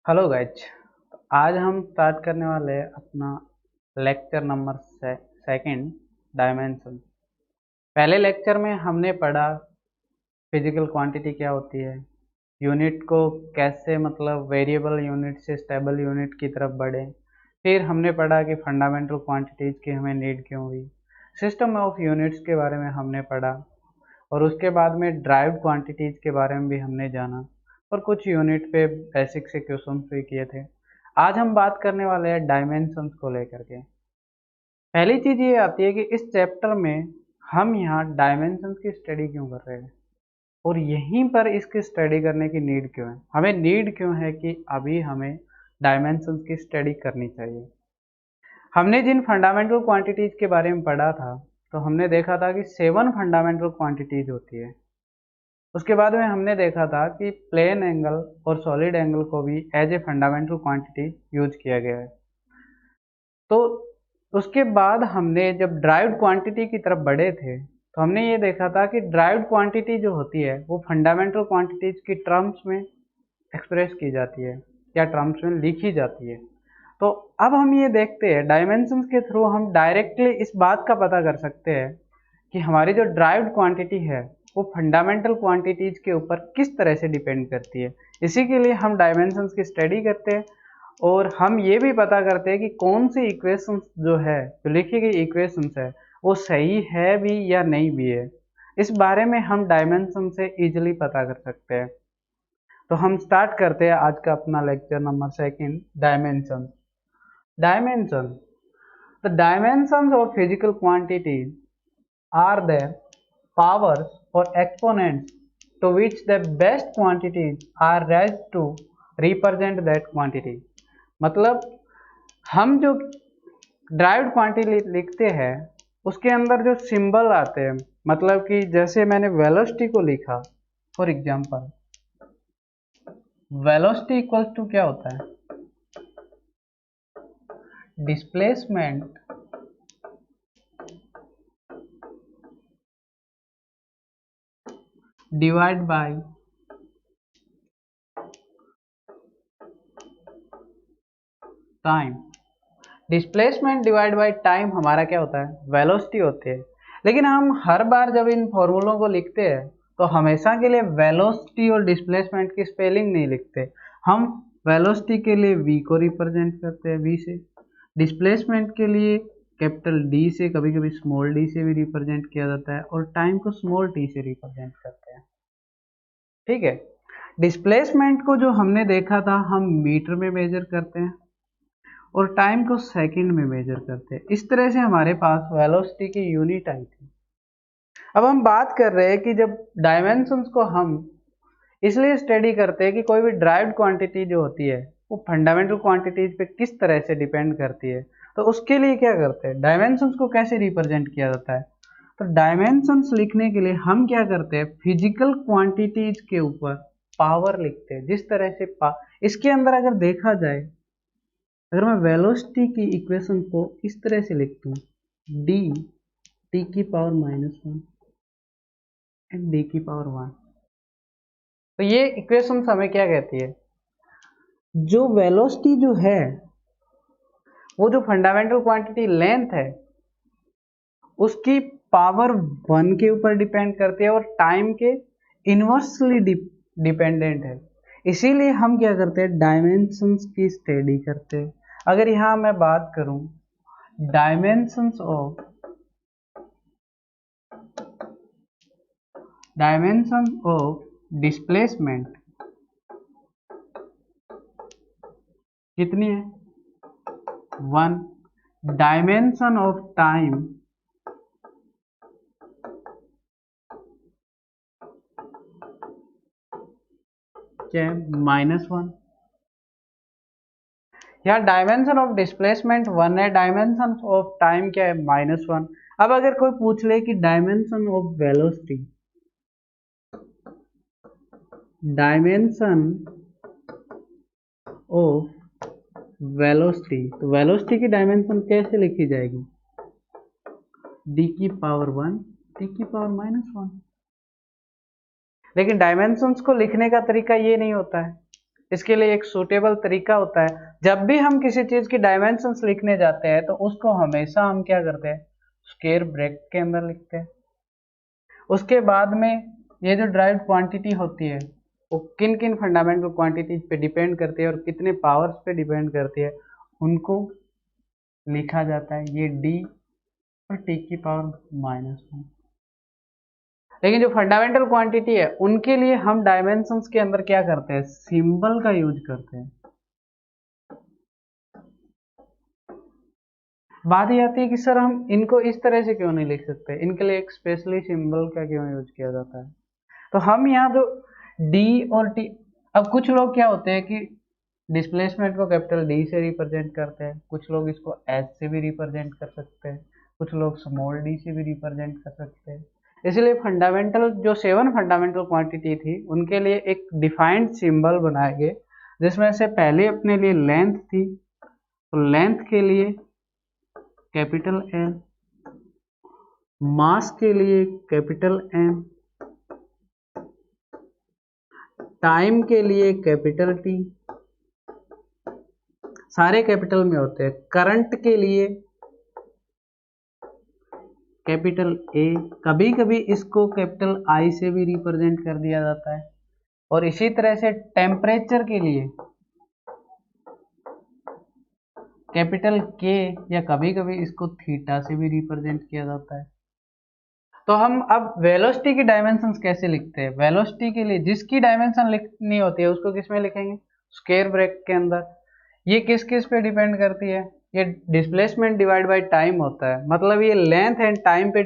Hello guys. आज हम start करने वाले हैं अपना लेक्चर नंबर सेकंड, डायमेंशन। पहले लेक्चर में हमने पढ़ा फिजिकल क्वांटिटी क्या होती है, यूनिट को कैसे मतलब वेरिएबल यूनिट से स्टेबल यूनिट की तरफ बढ़े। फिर हमने पढ़ा कि फंडामेंटल क्वांटिटीज़ की हमें नीड क्यों हुई। सिस्टम ऑफ यूनिट्स के बारे में हमने पढ़ा और उसके बाद में ड्राइव्ड क्वांटिटीज़ के बारे में भी हमने जाना और कुछ यूनिट पे बेसिक से क्वेश्चन भी किए थे। आज हम बात करने वाले हैं डायमेंशंस को लेकर के। पहली चीज़ ये आती है कि इस चैप्टर में हम यहाँ डायमेंशंस की स्टडी क्यों कर रहे हैं और यहीं पर इसकी स्टडी करने की नीड क्यों है, हमें नीड क्यों है कि अभी हमें डायमेंशंस की स्टडी करनी चाहिए। हमने जिन फंडामेंटल क्वांटिटीज़ के बारे में पढ़ा था तो हमने देखा था कि 7 फंडामेंटल क्वांटिटीज़ होती है। उसके बाद में हमने देखा था कि प्लेन एंगल और सॉलिड एंगल को भी as a fundamental quantity use किया गया है। तो उसके बाद हमने जब ड्राइव्ड क्वांटिटी की तरफ बढ़े थे तो हमने ये देखा था कि ड्राइव्ड क्वांटिटी जो होती है वो फंडामेंटल क्वांटिटीज की टर्म्स में एक्सप्रेस की जाती है या टर्म्स में लिखी जाती है। तो अब हम ये देखते हैं डायमेंशंस के थ्रू हम डायरेक्टली इस बात का पता कर सकते हैं कि हमारी जो ड्राइव्ड क्वांटिटी है वो फंडामेंटल क्वांटिटीज के ऊपर किस तरह से डिपेंड करती है। इसी के लिए हम डायमेंशंस की स्टडी करते हैं और हम ये भी पता करते हैं कि कौन सी इक्वेशंस जो है, जो लिखी गई इक्वेशंस है, वो सही है भी या नहीं भी है। इस बारे में हम डायमेंशन से इजीली पता कर सकते हैं। तो हम स्टार्ट करते हैं आज का अपना lecture number second, dimension. Dimension, the dimensions of physical quantities are the powers or exponents to which the best quantities are raised to represent that quantity। मतलब हम जो ड्राइव्ड क्वांटिटी लिखते हैं उसके अंदर जो सिंबल आते हैं, मतलब कि जैसे मैंने वेलोसिटी को लिखा, for example velocity equals to क्या होता है, displacement divide by time. Displacement divide by time हमारा क्या होता है, वेलोसिटी होती है। लेकिन हम हर बार जब इन फॉर्मूलों को लिखते हैं तो हमेशा के लिए वेलोसिटी और डिस्प्लेसमेंट की स्पेलिंग नहीं लिखते। हम वेलोसिटी के लिए v को रिप्रेजेंट करते हैं v से, डिस्प्लेसमेंट के लिए कैपिटल D से, कभी कभी स्मॉल d से भी रिप्रेजेंट किया जाता है, और टाइम को स्मॉल t से रिप्रेजेंट करते हैं। ठीक है। डिस्प्लेसमेंट को जो हमने देखा था हम मीटर में मेजर करते हैं और टाइम को सेकंड में मेजर करते हैं। इस तरह से हमारे पास वेलोसिटी की यूनिट आई थी। अब हम बात कर रहे हैं कि जब डायमेंशंस को हम इसलिए स्टडी करते हैं कि कोई भी ड्राइव्ड क्वांटिटी जो होती है वो फंडामेंटल क्वांटिटीज पे किस तरह से डिपेंड करती है। तो उसके लिए क्या करते हैं, डायमेंशंस को कैसे रिप्रेजेंट किया जाता है। तो डायमेंशंस लिखने के लिए हम क्या करते हैं, फिजिकल क्वांटिटीज के ऊपर पावर लिखते हैं। जिस तरह से इसके अंदर अगर देखा जाए, अगर मैं वेलोसिटी की इक्वेशन को इस तरह से लिखता हूँ, डी टी की पावर -1 एंड डी की पावर 1, तो ये इक्वेशन हमें क्या कहती है, जो वेलोसिटी जो है वो जो फंडामेंटल क्वांटिटी लेंथ है उसकी पावर 1 के ऊपर डिपेंड करती है और टाइम के इनवर्सली डिपेंडेंट है। इसीलिए हम क्या करते हैं, डायमेंशंस की स्टडी करते हैं। अगर यहाँ मैं बात करूं डायमेंशंस ऑफ डिस्प्लेसमेंट कितनी है, 1। डायमेंशन ऑफ टाइम क्या है, -1। यहाँ डायमेंशन ऑफ डिस्प्लेसमेंट 1 है, डायमेंशन ऑफ टाइम क्या है, -1। अब अगर कोई पूछ ले कि dimension of velocity, dimension of velocity, तो वेलोसिटी की डायमेंशन कैसे लिखी जाएगी, d की पावर 1 t की पावर -1। लेकिन डायमेंशंस को लिखने का तरीका ये नहीं होता है। इसके लिए एक सूटेबल तरीका होता है, जब भी हम किसी चीज की डायमेंशंस लिखने जाते हैं तो उसको हमेशा हम क्या करते हैं, स्क्वायर ब्रैकेट के अंदर लिखते हैं। उसके बाद में ये जो ड्राइव्ड क्वांटिटी होती है वो किन किन फंडामेंटल क्वांटिटीज पे डिपेंड करती है और कितने पावर्स पे डिपेंड करती है, उनको लिखा जाता है ये d और t की पावर -1। लेकिन जो फंडामेंटल क्वांटिटी है उनके लिए हम डायमेंशंस के अंदर क्या करते हैं, सिंबल का यूज करते हैं। बात ये आती है कि सर हम इनको इस तरह से क्यों नहीं लिख सकते, इनके लिए एक स्पेशली सिंबल का क्यों यूज किया जाता है। तो हम यहाँ जो d और t, अब कुछ लोग क्या होते हैं कि डिस्प्लेसमेंट को कैपिटल D से रिप्रेजेंट करते हैं, कुछ लोग इसको H से भी रिप्रेजेंट कर सकते हैं, कुछ लोग स्मॉल d से भी रिप्रेजेंट कर सकते हैं। इसलिए फंडामेंटल जो 7 फंडामेंटल क्वांटिटी थी उनके लिए एक डिफाइंड सिंबल बनाए गए, जिसमें से पहले अपने लिए लेंथ थी, तो लेंथ के लिए कैपिटल L, मास के लिए कैपिटल M, टाइम के लिए कैपिटल T, सारे कैपिटल में होते हैं। करंट के लिए कैपिटल A, कभी कभी इसको कैपिटल I से भी रिप्रेजेंट कर दिया जाता है। और इसी तरह से टेम्परेचर के लिए कैपिटल K, या कभी कभी इसको थीटा से भी रिप्रेजेंट किया जाता है। तो हम अब वेलोसिटी की डायमेंशंस कैसे लिखते हैं, वेलोसिटी के लिए जिसकी डायमेंशन लिखनी होती है उसको किस में लिखेंगे, स्क्वायर ब्रैकेट के अंदर। ये किस किस पे डिपेंड करती है, ये डिस्प्लेसमेंट डिवाइड बाय टाइम होता है, मतलब ये लेंथ एंड टाइम पे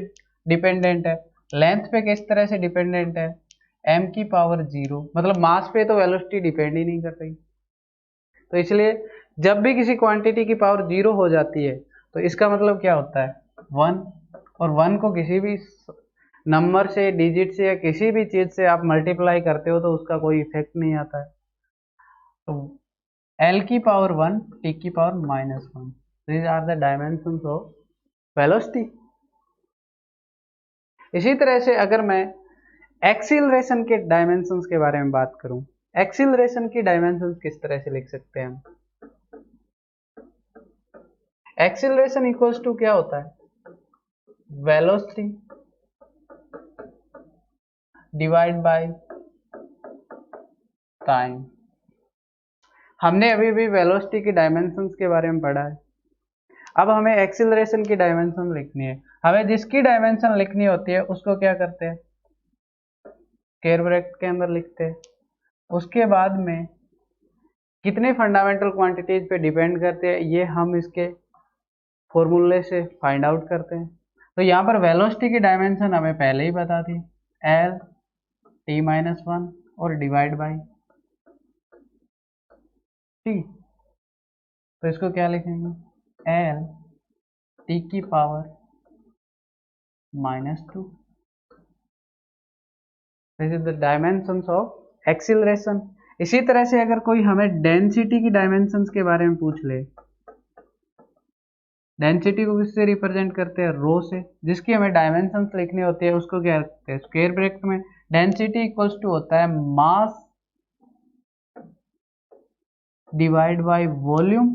डिपेंडेंट है। लेंथ पे किस तरह से डिपेंडेंट है, m की पावर 0, मतलब मास पे तो वेलोसिटी डिपेंड ही नहीं कर रही। तो इसलिए जब भी किसी क्वांटिटी की पावर 0 हो जाती है तो इसका मतलब क्या होता है, 1। और 1 को किसी भी नंबर से, डिजिट से या किसी भी चीज से आप मल्टीप्लाई करते हो तो उसका कोई इफेक्ट नहीं आता है। तो L की पावर 1, T की power -1, these are the dimensions of velocity। इसी तरह से अगर मैं एक्सीलरेशन के डायमेंशंस के बारे में बात करूं, एक्सीलरेशन की डायमेंशंस किस तरह से लिख सकते हैं हम, एक्सीलरेशन इक्वल्स टू क्या होता है, वेलोसिटी डिवाइड बाय टाइम। हमने अभी भी वेलोसिटी की डायमेंशंस के बारे में पढ़ा है, अब हमें एक्सीलरेशन की डायमेंशन लिखनी है। हमें जिसकी डायमेंशन लिखनी होती है उसको क्या करते हैं, स्क्वायर ब्रैकेट के अंदर लिखते हैं। उसके बाद में कितने फंडामेंटल क्वांटिटीज पे डिपेंड करते हैं ये हम इसके फॉर्मूले से फाइंड आउट करते हैं। तो यहाँ पर वेलोसिटी की डायमेंशन हमें पहले ही बता थी, L T-1 और डिवाइड बाय T। तो इसको क्या लिखेंगे, L T की power -2। This is the dimensions of acceleration. इसी तरह से अगर कोई हमें डेंसिटी की डायमेंशंस के बारे में पूछ ले, डेंसिटी को किससे रिप्रेजेंट करते हैं, रो से। जिसकी हमें डायमेंशंस लिखनी होती है उसको क्या रखते हैं, स्क्वायर ब्रैकेट में। डेंसिटी इक्वल्स टू होता है mass divide by volume.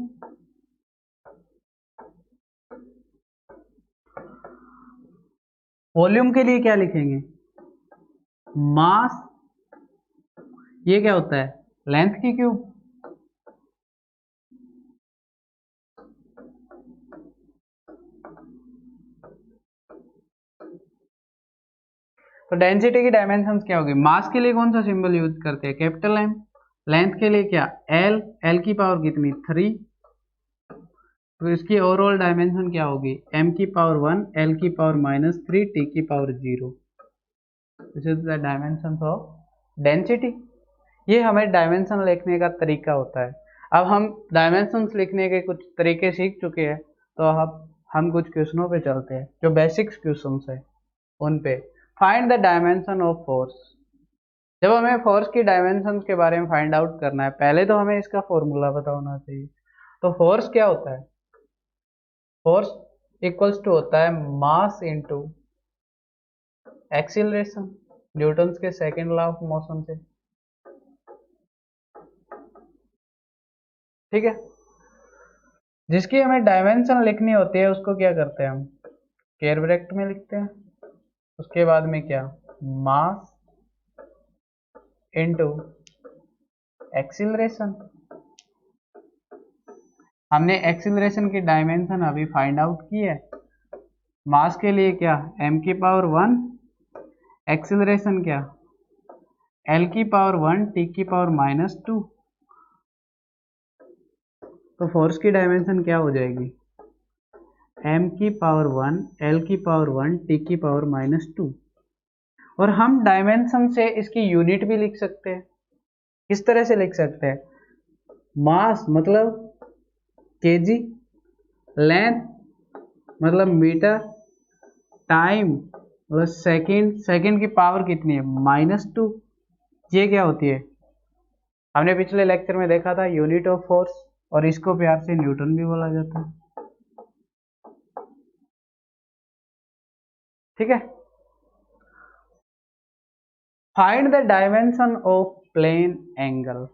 Volume के लिए क्या लिखेंगे, मास, ये क्या होता है, लेंथ की क्यूब। तो डेंसिटी की डायमेंशंस क्या होगी, मास के लिए कौन सा सिंबल यूज करते हैं, कैपिटल M। लेंथ के लिए क्या, L, L की पावर कितनी, 3। तो इसकी ओवरऑल डायमेंशन क्या होगी, M की पावर 1, L की पावर -3, T की power 0। This is the dimension of density. ये हमें डायमेंशन लिखने का तरीका होता है। अब हम डायमेंशंस लिखने के कुछ तरीके सीख चुके हैं, तो अब हम कुछ क्वेश्चनों पे चलते हैं जो बेसिक्स क्वेश्चंस है उन पे। Find the dimension of force. जब हमें फोर्स की डायमेंशन के बारे में फाइंड आउट करना है, पहले तो हमें इसका फॉर्मूला पता होना चाहिए। तो फोर्स क्या होता है, फोर्स इक्वल्स टू होता है मास इनटू एक्सीलरेशन, न्यूटन के सेकंड लॉ ऑफ मोशन से। ठीक है। जिसकी हमें डायमेंशन लिखनी होती है उसको क्या करते हैं हम, स्क्वायर ब्रैकेट में लिखते हैं। उसके बाद में क्या, मास इनटू एक्सीलरेशन। हमने एक्सीलरेशन की डायमेंशन अभी फाइंड आउट की है। मास के लिए क्या, m की पावर 1, एक्सीलरेशन क्या, l की पावर 1 t की पावर -2। तो फोर्स की डायमेंशन क्या हो जाएगी, m की पावर 1 l की पावर 1 t की पावर -2। और हम डायमेंशन से इसकी यूनिट भी लिख सकते हैं। किस तरह से लिख सकते हैं, मास मतलब केजी, लेंथ मतलब मीटर, टाइम मतलब सेकंड, सेकंड की पावर कितनी है, -2। ये क्या होती है, हमने पिछले लेक्चर में देखा था, यूनिट ऑफ फोर्स, और इसको प्यार से न्यूटन भी बोला जाता है। ठीक है। Find the dimension of plane angle.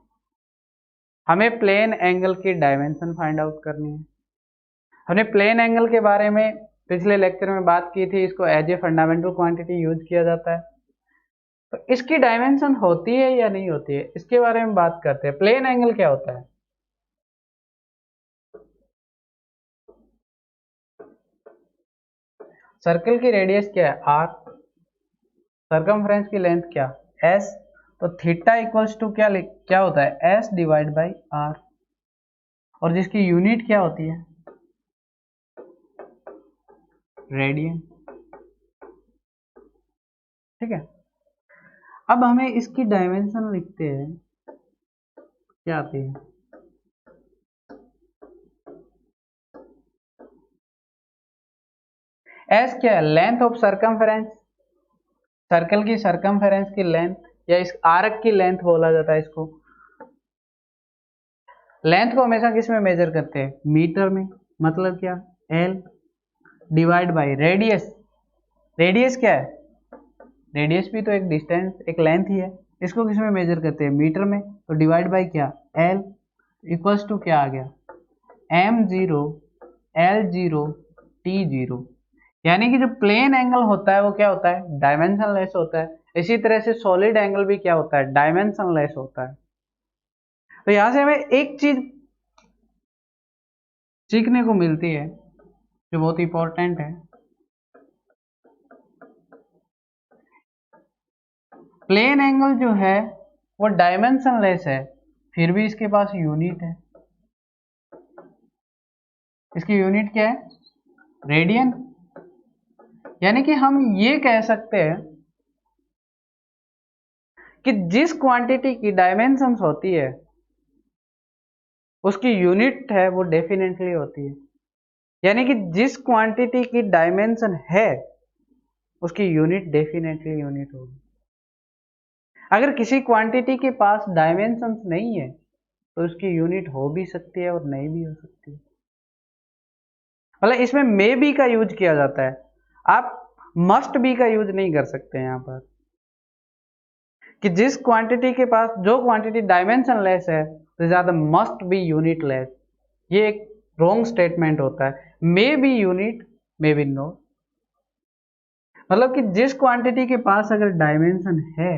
हमें प्लेन एंगल की डायमेंशन फाइंड आउट करनी है। हमने प्लेन एंगल के बारे में पिछले लेक्चर में बात की थी, इसको as a fundamental quantity use किया जाता है। तो इसकी डायमेंशन होती है या नहीं होती है, इसके बारे में बात करते हैं। प्लेन एंगल क्या होता है, सर्कल की रेडियस क्या है, r, सर्कमफ्रेंस की लेंथ क्या, s। तो थीटा इक्वल्स टू क्या क्या होता है, s डिवाइड बाई r, और जिसकी यूनिट क्या होती है, रेडियन। ठीक है। अब हमें इसकी डायमेंशन लिखते हैं, क्या आती है, s क्या है, लेंथ ऑफ सर्कमफेरेंस, सर्कल की सर्कमफेरेंस की लेंथ, या इस आर्क की लेंथ बोला जाता है इसको। लेंथ को हमेशा किस में मेजर करते हैं, मीटर में, मतलब क्या, l divide by radius. Radius क्या है, रेडियस भी तो एक डिस्टेंस, एक लेंथ ही है। इसको किस में मेजर करते हैं, मीटर में, तो डिवाइड बाई क्या, l इक्वल्स टू क्या आ गया, m0 l0 t0। यानी कि जो प्लेन एंगल होता है वो क्या होता है, डायमेंशन लेस होता है। इसी तरह से सॉलिड एंगल भी क्या होता है, डायमेंशन लेस होता है। तो यहां से हमें एक चीज सीखने को मिलती है जो बहुत इंपॉर्टेंट है, प्लेन एंगल जो है वो डायमेंशन लेस है, फिर भी इसके पास यूनिट है। इसकी यूनिट क्या है, रेडियन। यानी कि हम ये कह सकते हैं कि जिस क्वांटिटी की डायमेंशंस होती है उसकी यूनिट है वो डेफिनेटली होती है। यानी कि जिस क्वांटिटी की डायमेंशन है उसकी यूनिट डेफिनेटली यूनिट होगी। अगर किसी क्वांटिटी के पास डायमेंशंस नहीं है तो उसकी यूनिट हो भी सकती है और नहीं भी हो सकती है। मतलब इसमें मे बी का यूज किया जाता है, आप मस्ट बी का यूज नहीं कर सकते यहाँ पर, कि जिस क्वांटिटी के पास जो क्वांटिटी डायमेंशन लेस है तो ज्यादा मस्ट बी यूनिट लेस। ये एक रॉन्ग स्टेटमेंट होता है, maybe unit maybe no. मतलब कि जिस क्वांटिटी के पास अगर डायमेंशन है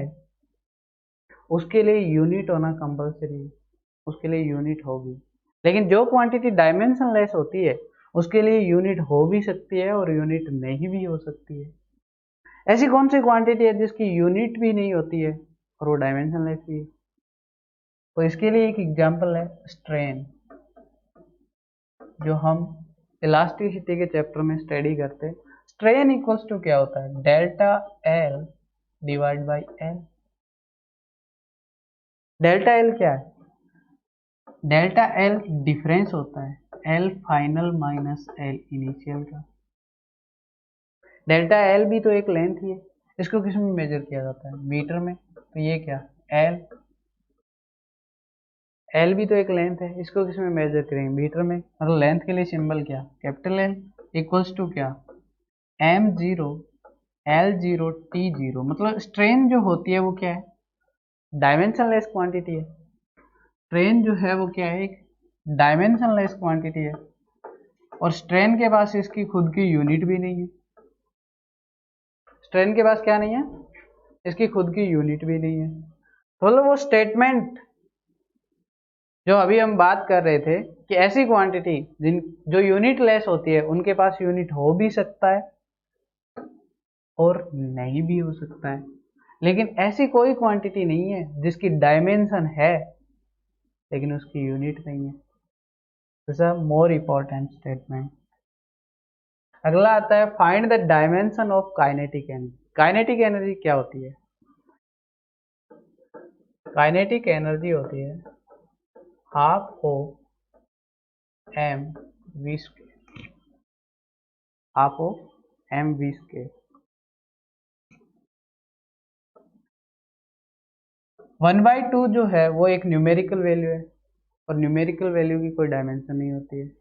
उसके लिए यूनिट होना कंपलसरी है, उसके लिए यूनिट होगी। लेकिन जो क्वांटिटी डायमेंशन लेस होती है उसके लिए यूनिट हो भी सकती है और यूनिट नहीं भी हो सकती है। ऐसी कौन सी क्वांटिटी है जिसकी यूनिट भी नहीं होती है और वो डायमेंशन लेस भी है, तो इसके लिए एक एग्जांपल है स्ट्रेन, जो हम इलास्टिसिटी के चैप्टर में स्टडी करते हैं। स्ट्रेन इक्वल्स टू क्या होता है, delta L divide by L. Delta L क्या है, डेल्टा एल डिफरेंस होता है L final minus L initial का। डेल्टा एल भी तो एक लेंथ ही है, इसको किस में मेजर किया जाता है, मीटर में। तो ये क्या, एल, एल भी तो एक लेंथ है, इसको किस में मेजर करेंगे, मीटर में। मतलब लेंथ के लिए सिंबल क्या, कैपिटल एल इक्वल्स टू क्या, m0 l0 t0। मतलब स्ट्रेन जो होती है वो क्या है, डायमेंशन लेस क्वांटिटी है। स्ट्रेन जो है वो क्या है, एक डायमेंशनलेस क्वांटिटी है, और स्ट्रेन के पास इसकी खुद की यूनिट भी नहीं है। स्ट्रेन के पास क्या नहीं है? इसकी खुद की यूनिट भी नहीं है। तो मतलब वो स्टेटमेंट जो अभी हम बात कर रहे थे कि ऐसी क्वांटिटी जिन जो यूनिट लेस होती है उनके पास यूनिट हो भी सकता है और नहीं भी हो सकता है, लेकिन ऐसी कोई क्वांटिटी नहीं है जिसकी डायमेंशन है लेकिन उसकी यूनिट नहीं है। This is a more important statement. अगला आता है find the dimension of kinetic energy. Kinetic energy क्या होती है? काइनेटिक एनर्जी होती है half of M V square, half of M V square. 1/2 जो है वो एक न्यूमेरिकल वैल्यू है, और न्यूमेरिकल वैल्यू की कोई डायमेंशन नहीं होती है।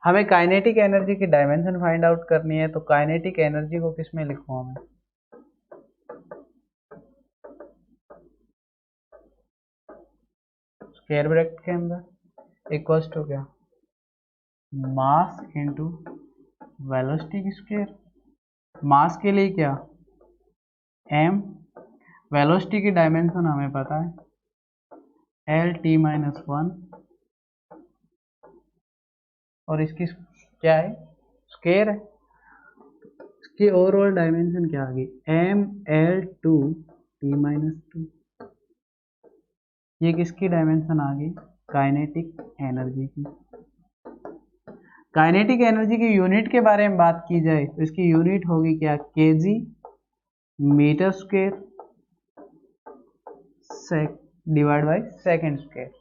हमें काइनेटिक एनर्जी की डायमेंशन फाइंड आउट करनी है, तो काइनेटिक एनर्जी को किस में लिखूं मैं? स्क्वायर ब्रैकेट के अंदर इक्वल्स टू क्या? मास इनटू वेलोसिटी की स्क्वायर। मास के लिए क्या? m। वेलोसिटी की डायमेंशन हमें पता है L t-1, और इसकी क्या है? स्क्वायर है। इसकी ओवरऑल डायमेंशन क्या आ गई? mL2t-2। ये किसकी डायमेंशन आ गई? काइनेटिक एनर्जी की। काइनेटिक एनर्जी की यूनिट के बारे में बात की जाए तो इसकी यूनिट होगी क्या? KG metre square divide by second square.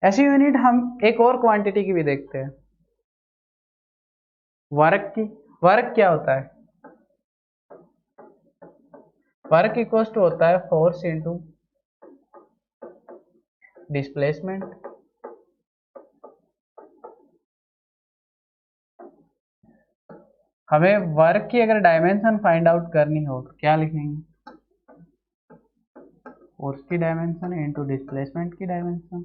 ऐसी यूनिट हम एक और क्वांटिटी की भी देखते हैं, वर्क की। वर्क क्या होता है? वर्क इक्वल टू होता है फोर्स इंटू डिस्प्लेसमेंट। हमें वर्क की अगर डायमेंशन फाइंड आउट करनी हो तो क्या लिखेंगे? फोर्स की डायमेंशन इंटू डिस्प्लेसमेंट की डायमेंशन।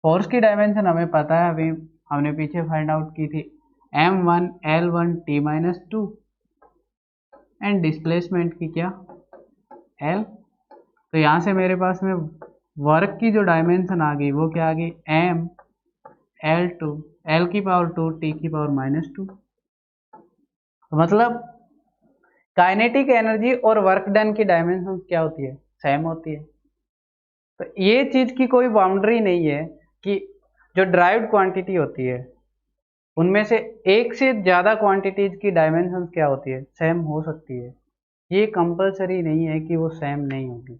फोर्स की डायमेंशन हमें पता है, अभी हमने पीछे फाइंड आउट की थी, m1 L1 t-2, and displacement की क्या? L। तो यहां से मेरे पास में वर्क की जो डायमेंशन आ गई वो क्या आ गई? m L2 L की पावर 2 t की पावर -2। तो मतलब काइनेटिक एनर्जी और वर्क डन की डायमेंशन क्या होती है? सेम होती है। तो ये चीज की कोई बाउंड्री नहीं है कि जो ड्राइव्ड क्वांटिटी होती है उनमें से एक से ज्यादा क्वांटिटीज की डायमेंशन क्या होती है? सेम हो सकती है। ये कंपलसरी नहीं है कि वो सेम नहीं होगी,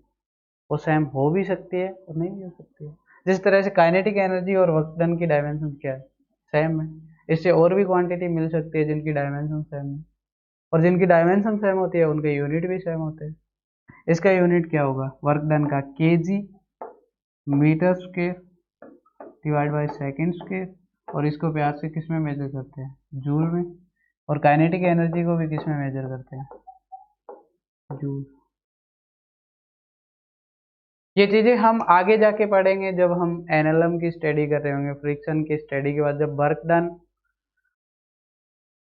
वो सेम हो भी सकती है और नहीं भी हो सकती है। जिस तरह से काइनेटिक एनर्जी और वर्क डन की डायमेंशन क्या है? सेम है। इससे और भी क्वांटिटी मिल सकती है जिनकी डायमेंशन सेम है, और जिनकी डायमेंशन सेम होती है उनके यूनिट भी सेम होते हैं। इसका यूनिट क्या होगा वर्क डन का? KG metre square divide by second square, और इसको प्यार से किस में मेजर करते हैं? जूल में। और काइनेटिक एनर्जी को भी किस में मेजर करते हैं? जूल। ये चीजें हम आगे जाके पढ़ेंगे जब हम एनएलएम की स्टडी कर रहे होंगे, फ्रिक्शन की स्टडी के बाद जब work done,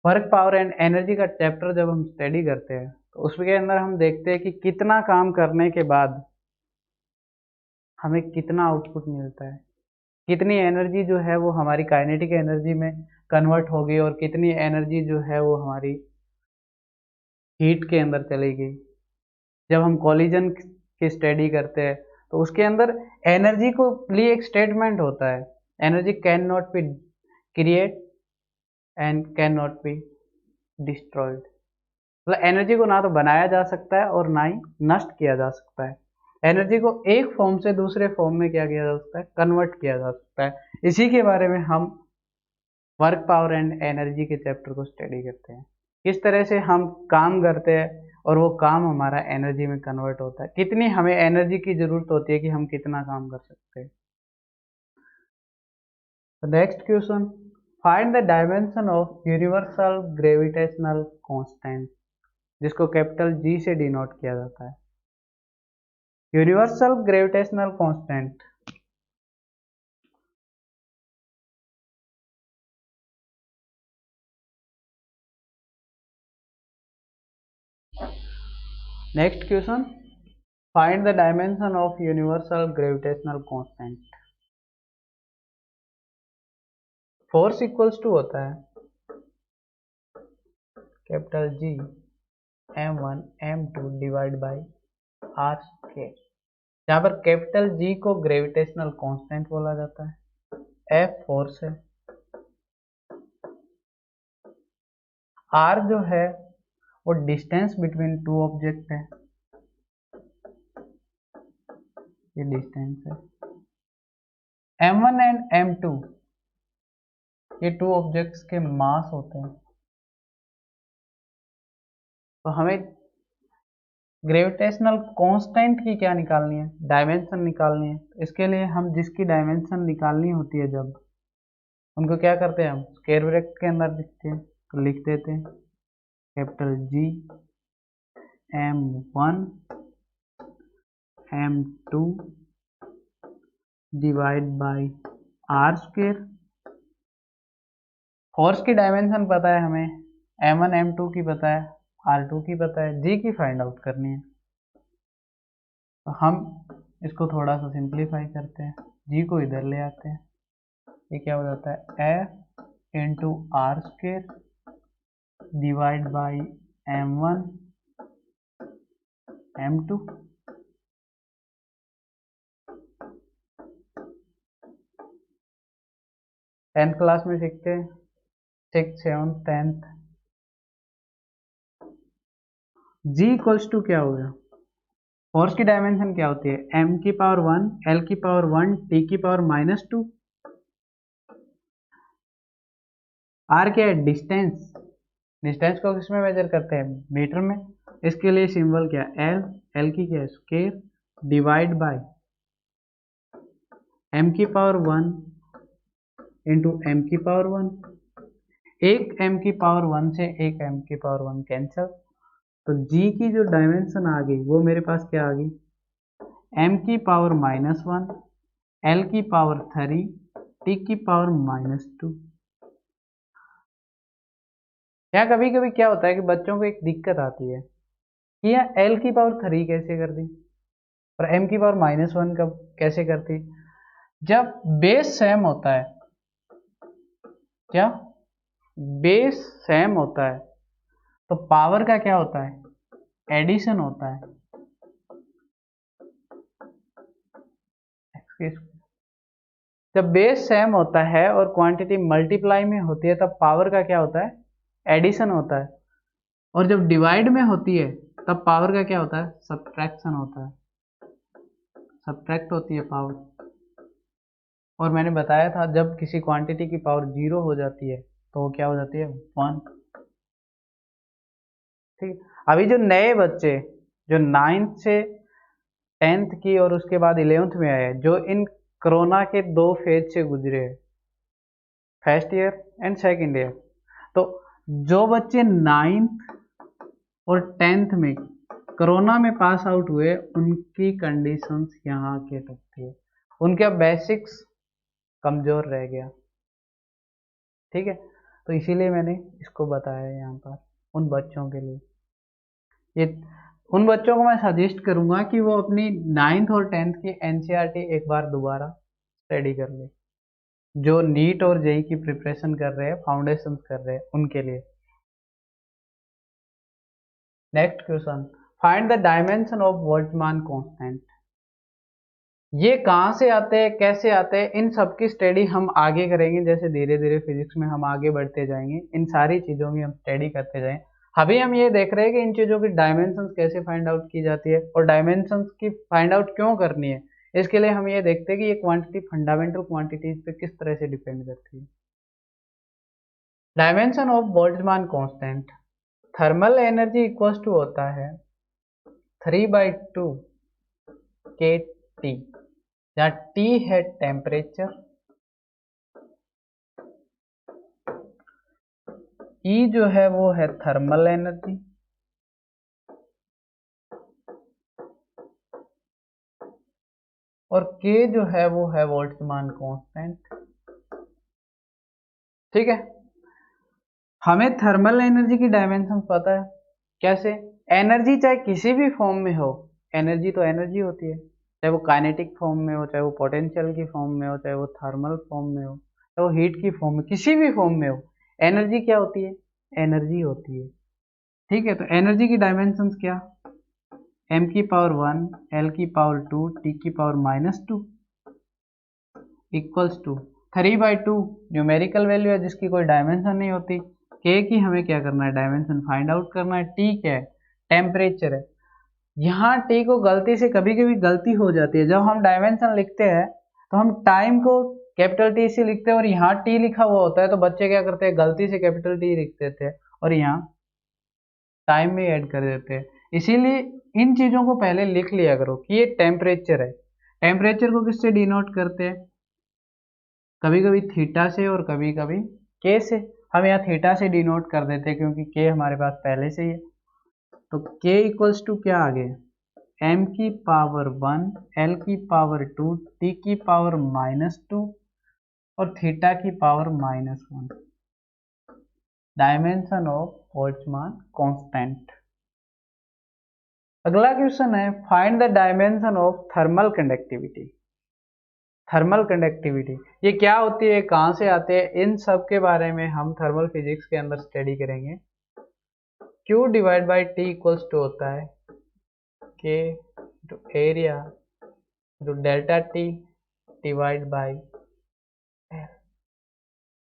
work power and energy का चैप्टर जब हम स्टडी करते हैं तो उसके अंदर हम देखते हैं कि कितना काम करने के बाद हमें कितना आउटपुट मिलता है, कितनी एनर्जी जो है वो हमारी काइनेटिक एनर्जी में कन्वर्ट होगी और कितनी एनर्जी जो है वो हमारी हीट के अंदर चली गई। जब हम कॉलिजन की स्टडी करते हैं तो उसके अंदर एनर्जी को लिए एक स्टेटमेंट होता है, energy can not be create and can not be destroyed. मतलब एनर्जी को ना तो बनाया जा सकता है और ना ही नष्ट किया जा सकता है। एनर्जी को एक फॉर्म से दूसरे फॉर्म में क्या किया जा सकता है? कन्वर्ट किया जा सकता है। इसी के बारे में हम वर्क पावर एंड एनर्जी के चैप्टर को स्टडी करते हैं, किस तरह से हम काम करते हैं और वो काम हमारा एनर्जी में कन्वर्ट होता है, कितनी हमें एनर्जी की जरूरत होती है कि हम कितना काम कर सकते हैं। Next question, find the dimension of universal gravitational constant, जिसको कैपिटल जी से डिनोट किया जाता है। Universal gravitational constant next question, find the dimension of universal gravitational constant. Force equals to होता है capital G m1 m2 divide by r square, जहाँ पर capital G को ग्रेविटेशनल कांस्टेंट बोला जाता है, F फोर्स है, R जो है वो डिस्टेंस बिटवीन टू ऑब्जेक्ट है, ये डिस्टेंस है, m1 एंड m2 ये टू ऑब्जेक्ट्स के मास होते हैं। तो हमें ग्रेविटेशनल कांस्टेंट की क्या निकालनी है, डायमेंशन निकालनी है। इसके लिए हम जिसकी डायमेंशन निकालनी होती है जब, उनको क्या करते हैं, हम स्क्वायर ब्रैकेट के अंदर लिखते हैं। तो लिख देते हैं capital G m1 m2 divide by r square. Force की डायमेंशन पता है हमें, m1 m2 की पता है, r2 की पता है, G की फाइंड आउट करनी है। तो हम इसको थोड़ा सा सिंप्लीफाई करते हैं, G को इधर ले आते हैं, ये क्या हो जाता है F into R square divide by m1 m2। Tenth class में सीखते हैं, 6th 7th 10th। G equals to क्या होगा, फोर्स की डायमेंशन क्या होती है, m की पावर 1 l की पावर 1 t की पावर -2। r क्या है, डिस्टेंस, डिस्टेंस को किस में मेजर करते हैं, मीटर में। इसके लिए सिंबल क्या है l, l की क्या है स्क्वायर डिवाइड बाय m की पावर 1 इंटू m की पावर 1। एक m की पावर 1 से एक m की पावर 1 कैंसिल, तो G की जो डायमेंशन आ गई वो मेरे पास क्या आ गई, m की पावर -1 l की पावर 3 t की पावर -2। यहाँ कभी कभी क्या होता है कि बच्चों को एक दिक्कत आती है कि यहाँ l की पावर 3 कैसे कर दी और m की पावर -1 कब कैसे करती। जब बेस सेम होता है, क्या बेस सेम होता है, तो पावर का क्या होता है, एडिशन होता है। जब बेस सेम होता है और क्वांटिटी मल्टीप्लाई में होती है तब पावर का क्या होता है, एडिशन होता है। और जब डिवाइड में होती है तब पावर का क्या होता है, सब्ट्रैक्शन होता है, सब्ट्रैक्ट होती है पावर। और मैंने बताया था जब किसी क्वांटिटी की पावर 0 हो जाती है तो वो क्या हो जाती है, 1। ठीक, अभी जो नए बच्चे जो 9th से 10th की और उसके बाद 11th में आए, जो इन कोरोना के 2 फेज से गुजरे, first year and second year, तो जो बच्चे 9th और 10th में कोरोना में पास आउट हुए उनकी कंडीशंस यहाँ के तक थी, उनका बेसिक्स कमजोर रह गया। ठीक है, तो इसीलिए मैंने इसको बताया यहाँ पर उन बच्चों के लिए। ये उन बच्चों को मैं सजेस्ट करूंगा कि वो अपनी 9th और 10th की NCERT एक बार दोबारा स्टडी कर ले, जो नीट और जेई की प्रिपरेशन कर रहे हैं, फाउंडेशन कर रहे हैं उनके लिए। Next question, find the dimension of Boltzmann constant. ये कहाँ से आते हैं, कैसे आते हैं, इन सब की स्टडी हम आगे करेंगे, जैसे धीरे धीरे फिजिक्स में हम आगे बढ़ते जाएंगे, इन सारी चीज़ों की हम स्टडी करते जाएं। अभी हम ये देख रहे हैं कि इन चीज़ों की डायमेंशंस कैसे फाइंड आउट की जाती है और डायमेंशंस की फाइंड आउट क्यों करनी है। इसके लिए हम ये देखते हैं कि ये क्वांटिटी फंडामेंटल क्वांटिटीज पे किस तरह से डिपेंड करती है। Dimension of Boltzmann constant, thermal energy equals to होता है 3/2 kT, जहाँ T है टेम्परेचर, E जो है वो है थर्मल एनर्जी, और K जो है वो है बोल्ट्जमान कांस्टेंट। ठीक है, हमें थर्मल एनर्जी की डायमेंशन पता है, कैसे, एनर्जी चाहे किसी भी फॉर्म में हो, एनर्जी तो एनर्जी होती है, चाहे वो काइनेटिक फॉर्म में हो, चाहे वो पोटेंशियल की फॉर्म में हो, चाहे वो थर्मल फॉर्म में हो, चाहे वो हीट की फॉर्म में, किसी भी फॉर्म में हो, एनर्जी क्या होती है? एनर्जी होती है। ठीक है, तो एनर्जी की डायमेंशंस क्या? m की पावर 1, l की पावर 2, t की power -2 equals to 3/2 numerical value है जिसकी कोई डायमेंशन नहीं होती। k की हमें क्या करना है? डायमेंशन फाइंड आउट करना है। t क्या है? टेम्परेचर है। यहाँ t को गलती से कभी कभी गलती हो जाती है, जब हम डायमेंशन लिखते हैं तो हम टाइम को कैपिटल टी से लिखते हैं और यहाँ t लिखा हुआ होता है, तो बच्चे क्या करते हैं? गलती से कैपिटल टी लिख देते हैं और यहाँ टाइम में ऐड कर देते हैं। इसीलिए इन चीजों को पहले लिख लिया करो कि ये टेम्परेचर है। टेम्परेचर को किससे डिनोट करते हैं? कभी कभी थीटा से और कभी कभी के से। हम यहाँ थीटा से डिनोट कर देते हैं क्योंकि के हमारे पास पहले से ही है। तो के इक्वल्स टू क्या आ गया? m की पावर 1, l की पावर 2, t की पावर -2 और थीटा की power -1। Dimension of Boltzmann constant. अगला क्वेश्चन है, find the dimension of thermal conductivity. Thermal conductivity ये क्या होती है, कहाँ से आते हैं, इन सब के बारे में हम थर्मल फिजिक्स के अंदर स्टडी करेंगे। Q divide by T equals to होता है के टू एरिया जो delta T divide by L,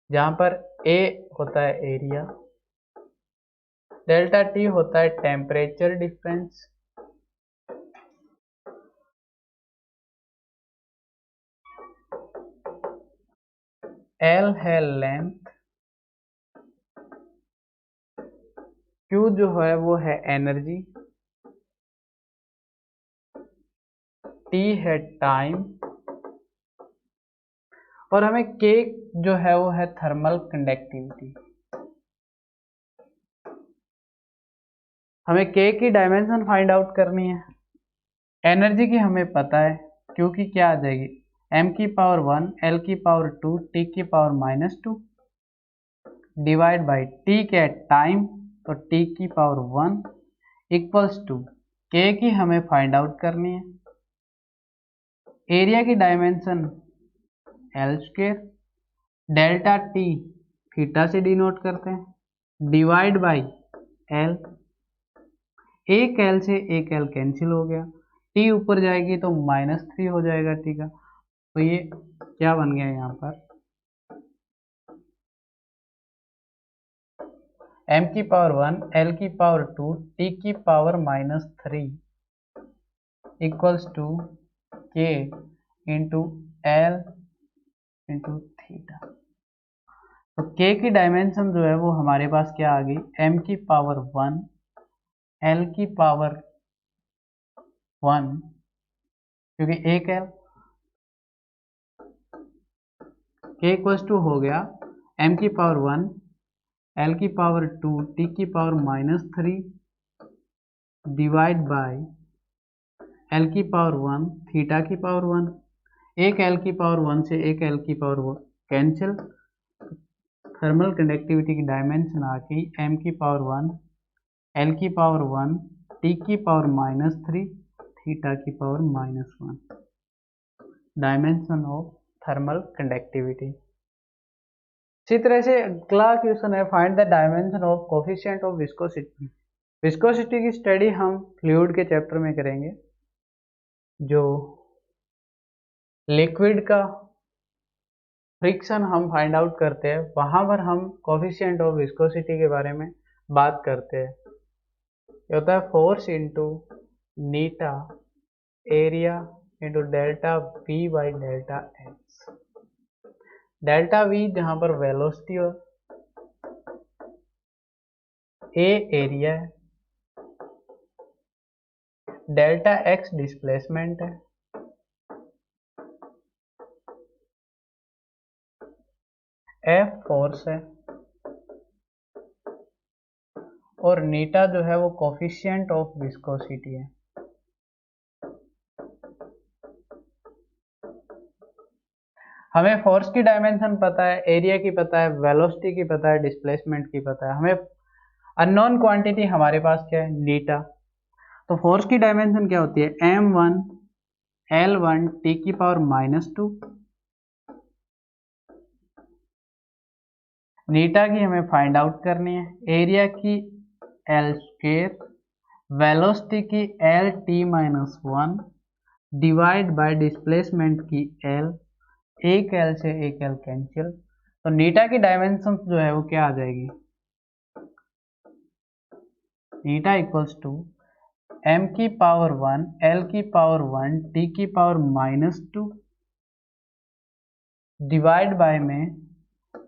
जहाँ पर A होता है एरिया, डेल्टा टी होता है टेम्परेचर डिफरेंस, L है लेंथ, Q जो है वो है एनर्जी, T है टाइम और हमें K जो है वो है थर्मल कंडक्टिविटी। हमें K की डायमेंशन फाइंड आउट करनी है। एनर्जी की हमें पता है क्योंकि क्या आ जाएगी? m की पावर 1, l की पावर 2, t की पावर -2 डिवाइड बाई t क्या है? टाइम, तो t की पावर 1 इक्वल्स टू k की हमें फाइंड आउट करनी है। एरिया की dimension l square, delta t theta से डिनोट करते हैं, डिवाइड बाई l। एक l से एक l कैंसिल हो गया, t ऊपर जाएगी तो -3 हो जाएगा t का। तो ये क्या बन गया यहाँ पर? m की पावर 1, l की पावर 2, t की power -3 equals to k into L into theta. तो k की डायमेंशन जो है वो हमारे पास क्या आ गई? m की पावर 1, l की पावर 1 क्योंकि एक l, k इक्वल्स टू हो गया m की पावर 1, l की पावर 2, t की पावर -3 डिवाइड बाय l की पावर 1, थीटा की पावर 1। एक l की पावर 1 से एक l की पावर 1 कैंसिल। थर्मल कंडक्टिविटी की डायमेंशन आ गई m की पावर 1, l की पावर 1, t की पावर -3, थीटा की power -1। Dimension of thermal conductivity. इसी तरह से अगला क्वेश्चन है, find the dimension of coefficient of viscosity. Viscosity की स्टडी हम फ्लूइड के चैप्टर में करेंगे। जो लिक्विड का फ्रिक्शन हम फाइंड आउट करते हैं वहां पर हम कोफिशिएंट ऑफ विस्कोसिटी के बारे में बात करते हैं। ये होता है force into Neeta area into delta we by delta x. Delta we जहां पर वेलोसिटी हो, ए एरिया है, डेल्टा एक्स डिस्प्लेसमेंट है, एफ फोर्स है और नीटा जो है वो कोफिशिएंट ऑफ विस्कोसिटी है। हमें फोर्स की डायमेंशन पता है, एरिया की पता है, वेलोसिटी की पता है, डिस्प्लेसमेंट की पता है। हमें अननोन क्वांटिटी हमारे पास क्या है, नीटा। तो फोर्स की डायमेंशन क्या होती है, m1 L1 टी की पावर -2। नीटा की हमें फाइंड आउट करनी है, एरिया की L स्क्वायर, वेलोसिटी की L T -1 divide by displacement की L, एक L से एक L कैंसिल। तो नीटा की डायमेंशन जो है वो क्या आ जाएगी, नीटा इक्वल्स टू m की पावर 1 L की पावर 1 टी की पावर -2 डिवाइड बाय में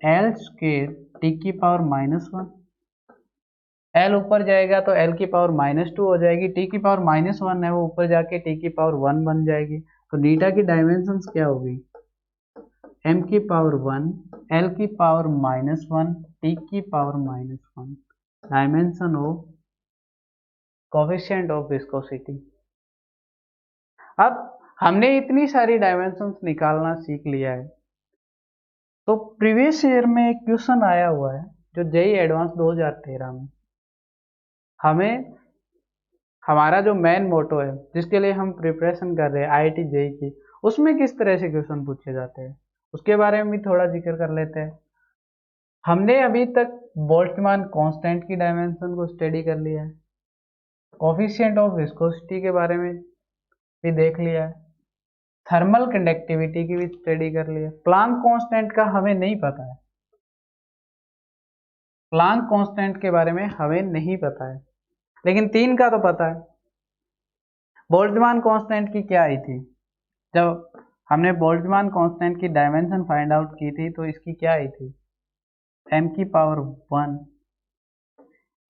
L स्क्वायर टी की पावर -1। L ऊपर जाएगा तो L की पावर -2 हो जाएगी, टी की पावर -1 है वो ऊपर जाके टी की पावर 1 बन जाएगी। तो नीटा की डायमेंशंस क्या होगी, m की पावर 1 L की पावर -1 टी की power -1 dimension of coefficient of viscosity. अब हमने इतनी सारी डायमेंशंस निकालना सीख लिया है, तो प्रीवियस ईयर में एक क्वेश्चन आया हुआ है जो जेई एडवांस 2013 में, हमें हमारा जो मेन मोटो है जिसके लिए हम प्रिपरेशन कर रहे हैं आईआईटी जेई की, उसमें किस तरह से क्वेश्चन पूछे जाते हैं उसके बारे में भी थोड़ा जिक्र कर लेते हैं। हमने अभी तक बोल्ट्जमान कांस्टेंट की डायमेंशन को स्टडी कर लिया है, कोफिशिएंट ऑफ विस्कोसिटी के बारे में भी देख लिया है, थर्मल कंडक्टिविटी की भी स्टडी कर लिया। प्लांक कांस्टेंट का हमें नहीं पता है, प्लांक कांस्टेंट के बारे में हमें नहीं पता है, लेकिन तीन का तो पता है। बोल्ट्जमान कांस्टेंट की क्या आई थी, जब हमने बोल्ट्जमान कांस्टेंट की डायमेंशन फाइंड आउट की थी तो इसकी क्या आई थी, m की पावर 1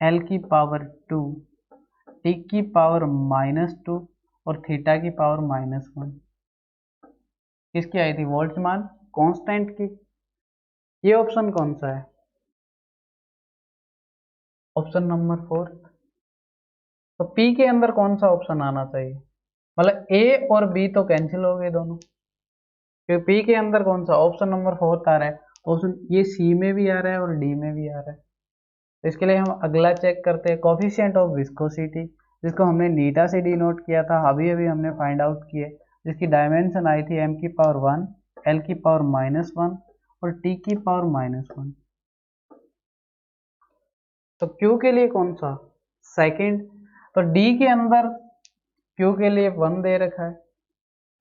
L की पावर 2 टी की पावर -2 और थीटा की पावर -1 किसकी आई थी, बोल्ट्जमान कांस्टेंट की। ये ऑप्शन कौन सा है, ऑप्शन नंबर 4। तो P के अंदर कौन सा ऑप्शन आना चाहिए, मतलब A और B तो कैंसिल हो गए दोनों, क्योंकि P के अंदर कौन सा ऑप्शन नंबर 4 आ रहा है, ऑप्शन ये C में भी आ रहा है और D में भी आ रहा है। तो इसके लिए हम अगला चेक करते हैं, कोफिशिएंट ऑफ विस्कोसिटी, जिसको हमने नीटा से डिनोट किया था, अभी अभी हमने फाइंड आउट किए, जिसकी डायमेंशन आई थी m की पावर 1 L की पावर -1 और t की पावर -1। तो Q के लिए कौन सा, सेकंड। तो D के अंदर Q के लिए 1 दे रखा है,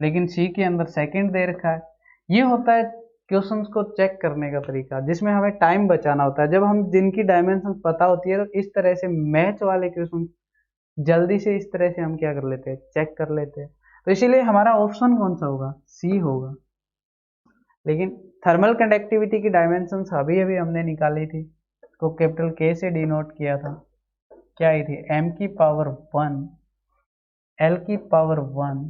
लेकिन C के अंदर सेकंड दे रखा है। ये होता है क्वेश्चंस को चेक करने का तरीका, जिसमें हमें टाइम बचाना होता है। जब हम जिनकी डायमेंशन पता होती है तो इस तरह से मैच वाले क्वेश्चन जल्दी से इस तरह से हम क्या कर लेते हैं, चेक कर लेते हैं। तो इसीलिए हमारा ऑप्शन कौन सा होगा, सी होगा। लेकिन थर्मल कंडक्टिविटी की डायमेंशंस अभी अभी हमने निकाली थी, तो कैपिटल के से डिनोट किया था, क्या आई थी, m की पावर 1 L की पावर 1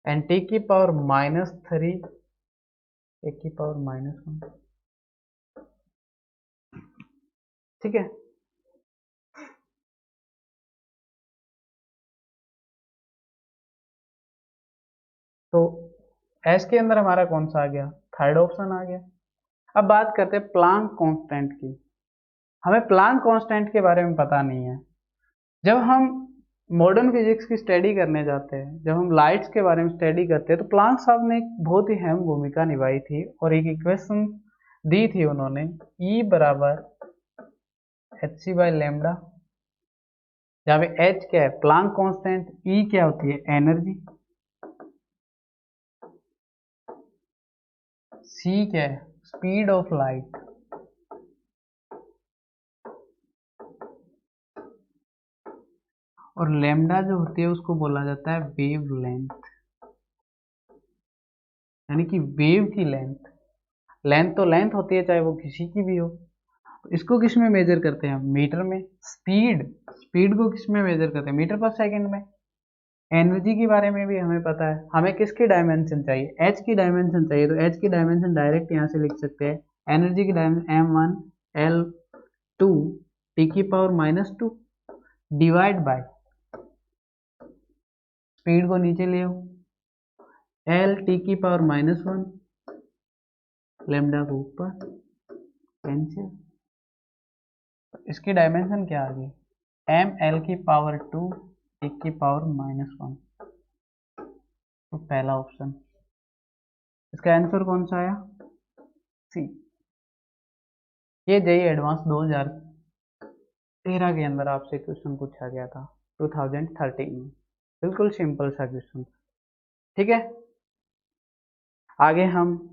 एंड t की पावर -3 एक की पावर -1। ठीक है, तो एस के अंदर हमारा कौन सा आ गया, थर्ड ऑप्शन आ गया। अब बात करते हैं प्लांक कांस्टेंट की। हमें प्लांक कांस्टेंट के बारे में पता नहीं है। जब हम मॉडर्न फिजिक्स की स्टडी करने जाते हैं, जब हम लाइट्स के बारे में स्टडी करते हैं, तो प्लांक साहब ने एक बहुत ही अहम भूमिका निभाई थी और एक इक्वेशन दी थी उन्होंने, E बराबर hc बाई लेमडा, जहाँ पे h क्या है, प्लांक कांस्टेंट, E क्या होती है, एनर्जी, C क्या है, स्पीड ऑफ लाइट, और लेमडा जो होती है उसको बोला जाता है वेव लेंथ, यानी कि वेव की लेंथ। लेंथ तो लेंथ होती है चाहे वो किसी की भी हो। इसको किस में मेजर करते हैं, मीटर में। स्पीड, स्पीड को किस में मेजर करते हैं, मीटर पर सेकंड में। एनर्जी के बारे में भी हमें पता है, हमें किसकी डायमेंशन चाहिए, एच की डायमेंशन चाहिए, तो एच की डायमेंशन डायरेक्ट यहाँ से लिख सकते हैं, एनर्जी की डायमेंशन m1 L2 टी की पावर -2 डिवाइड बाय स्पीड को नीचे ले आओ, L टी की पावर -1 लेमडा को ऊपर कैंसिल। इसकी डायमेंशन क्या आ गई, एम एल की पावर 2 1 की पावर -1। तो पहला ऑप्शन, इसका आंसर कौन सा आया, सी। ये जेई एडवांस 2013 के अंदर आपसे क्वेश्चन पूछा गया था, 2013 में, बिल्कुल सिंपल सा क्वेश्चन। ठीक है, आगे हम